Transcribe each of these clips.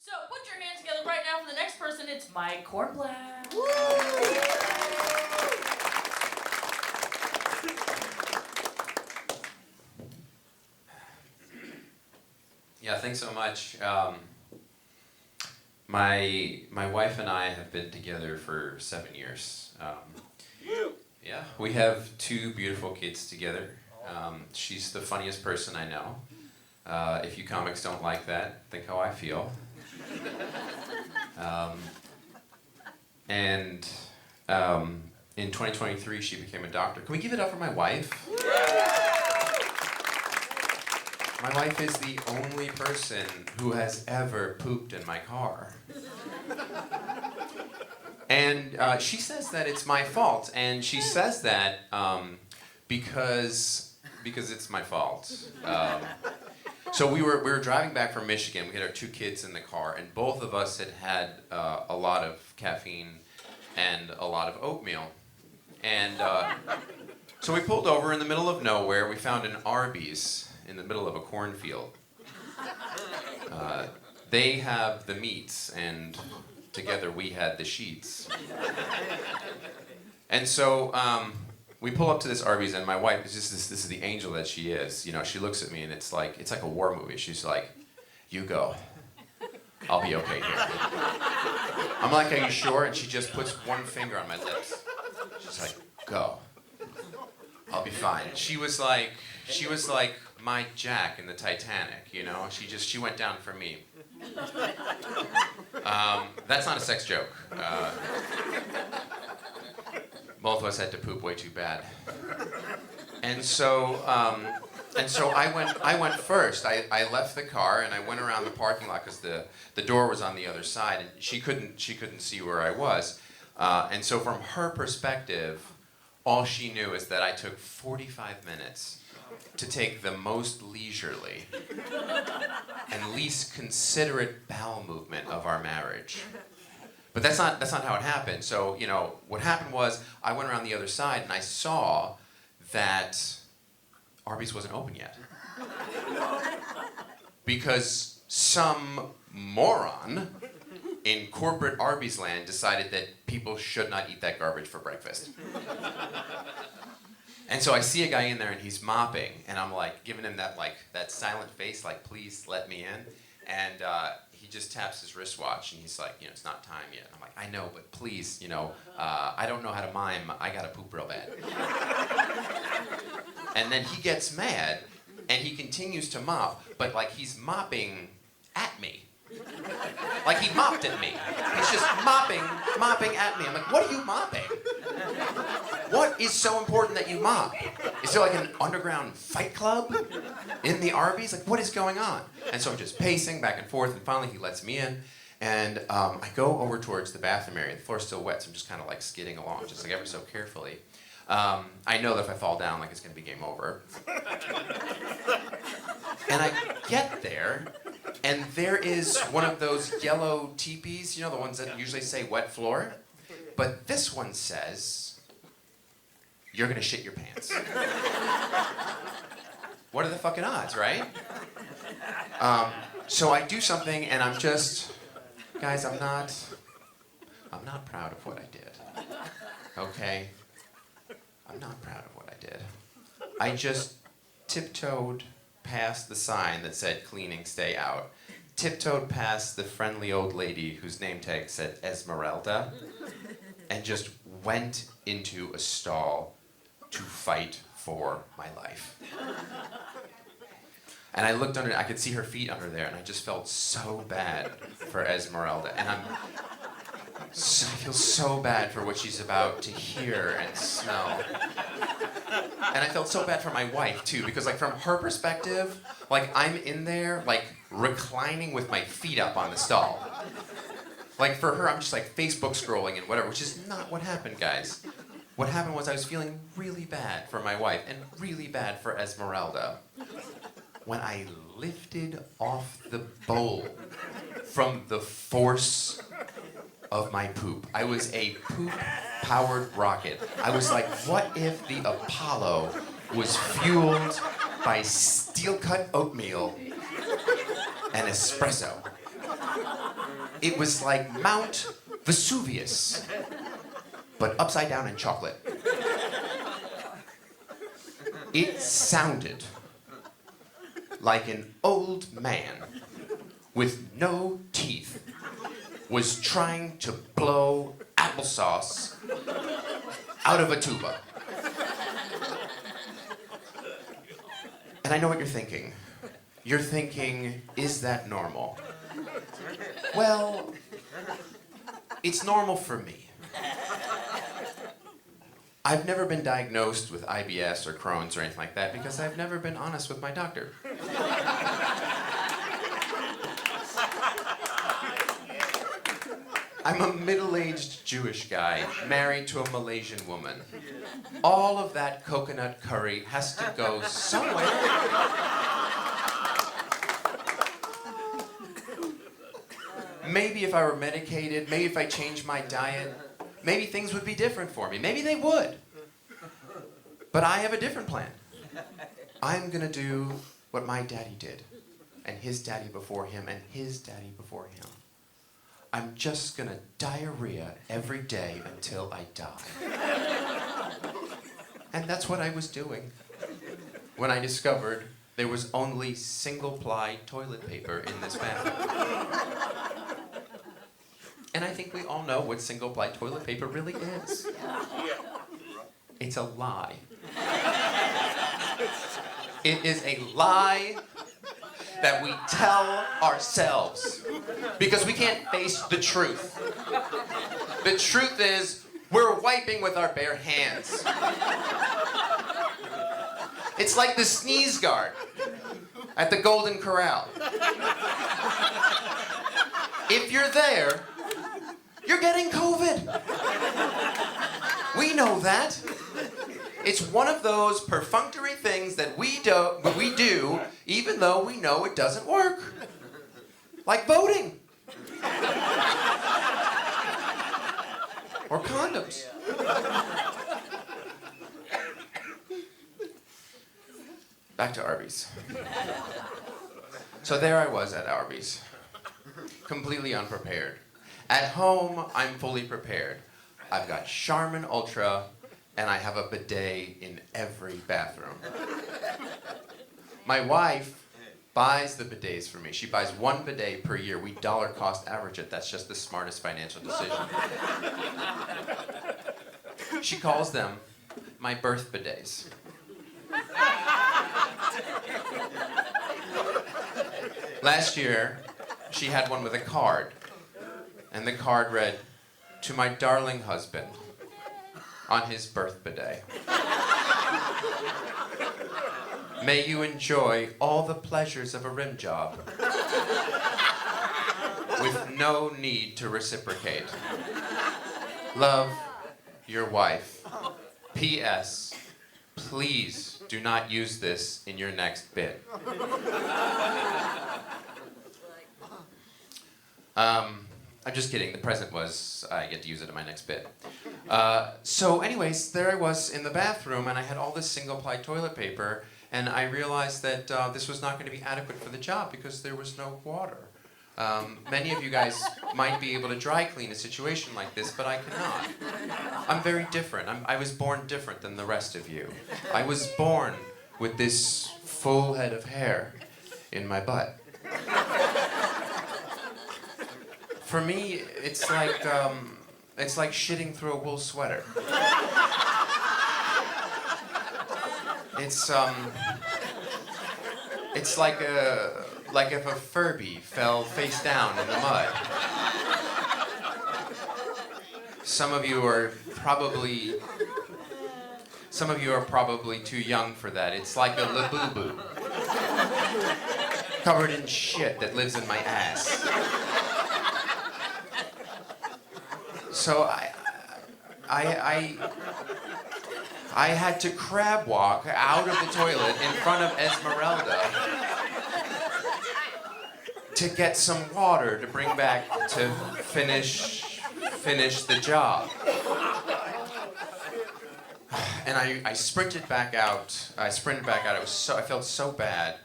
So put your hands together right now for the next person. It's Mike Cornblatt. Yeah, thanks so much. My wife and I have been together for 7 years. Yeah, we have 2 beautiful kids together. She's the funniest person I know. If you comics don't like that, think how I feel. And in 2023, she became a doctor. Can we give it up for my wife? My wife is the only person who has ever pooped in my car. And she says that it's my fault, and she says that because it's my fault. So we were driving back from Michigan. We had our 2 kids in the car, and both of us had a lot of caffeine and a lot of oatmeal. And so we pulled over in the middle of nowhere. We found an Arby's in the middle of a cornfield. They have the meats, and together we had the sheets. And so we pull up to this Arby's, and my wife is just this is the angel that she is. You know, she looks at me, and it's like a war movie. She's like, "You go. I'll be okay here." I'm like, "Are you sure?" And she just puts one finger on my lips. She's like, "Go. I'll be fine." She was like my Jack in the Titanic, you know? She went down for me. That's not a sex joke. Both of us had to poop way too bad. And so I went first. I left the car and I went around the parking lot because the door was on the other side and she couldn't see where I was. And so from her perspective, all she knew is that I took 45 minutes to take the most leisurely and least considerate bowel movement of our marriage. But that's not how it happened. So, you know, what happened was I went around the other side and I saw that Arby's wasn't open yet. Because some moron in corporate Arby's land decided that people should not eat that garbage for breakfast. And so I see a guy in there and he's mopping, and I'm like giving him that silent face, like, "Please let me in." And he just taps his wristwatch and he's like, "You know, it's not time yet." And I'm like, "I know, but please, you know, I don't know how to mime. I gotta poop real bad." And then he gets mad and he continues to mop, but like he's mopping at me. Like he mopped at me. He's just mopping at me. I'm like, "What are you mopping? What is so important that you mop? Is there like an underground fight club in the Arby's? Like, what is going on?" And so I'm just pacing back and forth, and finally he lets me in, and I go over towards the bathroom area. The floor's still wet, so I'm just kind of like skidding along, just like ever so carefully. I know that if I fall down, like it's gonna be game over. And I get there, and there is one of those yellow teepees, you know, the ones that usually say wet floor. But this one says, "You're gonna shit your pants." What are the fucking odds, right? So I do something, and I'm just, guys, I'm not proud of what I did. Okay? I'm not proud of what I did. I just tiptoed past the sign that said "Cleaning, stay out." Tiptoed past the friendly old lady whose name tag said Esmeralda, and just went into a stall to fight for my life. And I looked under, I could see her feet under there, and I just felt so bad for Esmeralda. And I feel so bad for what she's about to hear and smell. And I felt so bad for my wife, too, because, like, from her perspective, like, I'm in there, like, reclining with my feet up on the stall. Like, for her, I'm just, like, Facebook scrolling and whatever, which is not what happened, guys. What happened was I was feeling really bad for my wife and really bad for Esmeralda when I lifted off the bowl from the force of my poop. I was a poop-powered rocket. I was like, what if the Apollo was fueled by steel-cut oatmeal and espresso? It was like Mount Vesuvius, but upside down in chocolate. It sounded like an old man with no teeth was trying to blow applesauce out of a tuba. And I know what you're thinking. You're thinking, is that normal? Well, it's normal for me. I've never been diagnosed with IBS or Crohn's or anything like that because I've never been honest with my doctor. I'm a middle-aged Jewish guy married to a Malaysian woman. All of that coconut curry has to go somewhere. Maybe if I were medicated, maybe if I changed my diet, maybe things would be different for me. Maybe they would. But I have a different plan. I'm gonna do what my daddy did, and his daddy before him, and his daddy before him. I'm just gonna diarrhea every day until I die. And that's what I was doing when I discovered there was only single-ply toilet paper in this bathroom. And I think we all know what single-ply toilet paper really is. It's a lie. It is a lie that we tell ourselves because we can't face the truth. The truth is, we're wiping with our bare hands. It's like the sneeze guard at the Golden Corral. If you're there, you're getting COVID. We know that. It's one of those perfunctory things that we do even though we know it doesn't work. Like voting. Or condoms. Back to Arby's. So there I was at Arby's, completely unprepared. At home, I'm fully prepared. I've got Charmin Ultra, and I have a bidet in every bathroom. My wife buys the bidets for me. She buys one bidet per year. We dollar cost average it. That's just the smartest financial decision. She calls them my birth bidets. Last year, she had one with a card. And the card read, "To my darling husband, on his birth bidet. May you enjoy all the pleasures of a rim job with no need to reciprocate. Love, your wife. P.S. Please do not use this in your next bit." I'm just kidding. The present was I get to use it in my next bit. So anyways, there I was in the bathroom, and I had all this single-ply toilet paper, and I realized that this was not going to be adequate for the job because there was no water. Many of you guys might be able to dry clean a situation like this, but I cannot. I'm very different. I was born different than the rest of you. I was born with this full head of hair in my butt. For me, it's like shitting through a wool sweater. It's like if a Furby fell face down in the mud. Some of you are probably too young for that. It's like a Labubu covered in shit that lives in my ass. So I had to crab walk out of the toilet in front of Esmeralda to get some water to bring back to finish the job. And I sprinted back out. I felt so bad.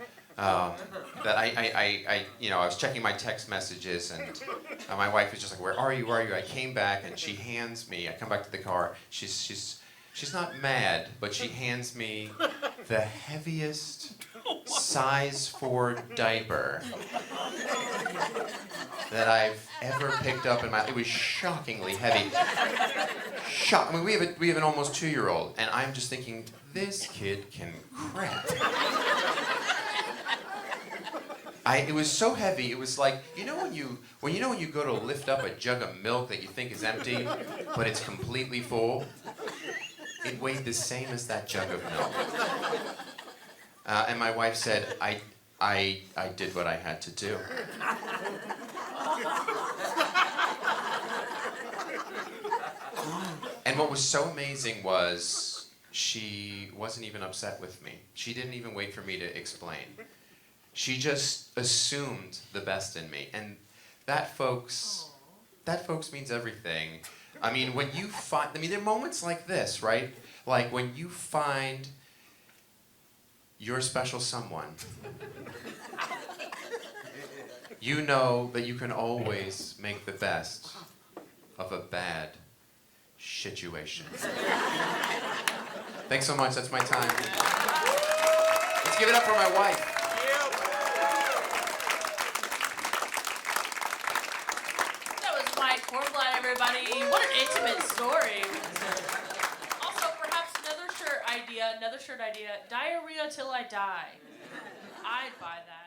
that I was checking my text messages, and my wife was just like, where are you? Where are you? I came back, and she hands me. I come back to the car. She's not mad, but she hands me the heaviest size 4 diaper that I've ever picked up in my. It was shockingly heavy. I mean, we have an almost 2-year-old, and I'm just thinking, this kid can crap. It was so heavy. It was like, when you go to lift up a jug of milk that you think is empty, but it's completely full. It weighed the same as that jug of milk. And my wife said, I did what I had to do. And what was so amazing was she wasn't even upset with me. She didn't even wait for me to explain. She just assumed the best in me. And that, folks means everything. I mean, there are moments like this, right? Like when you find your special someone, you know that you can always make the best of a bad situation. Thanks so much. That's my time. Let's give it up for my wife. That was Mike Kornblatt, everybody. What an intimate story. Also, perhaps another shirt idea, diarrhea till I die. I'd buy that.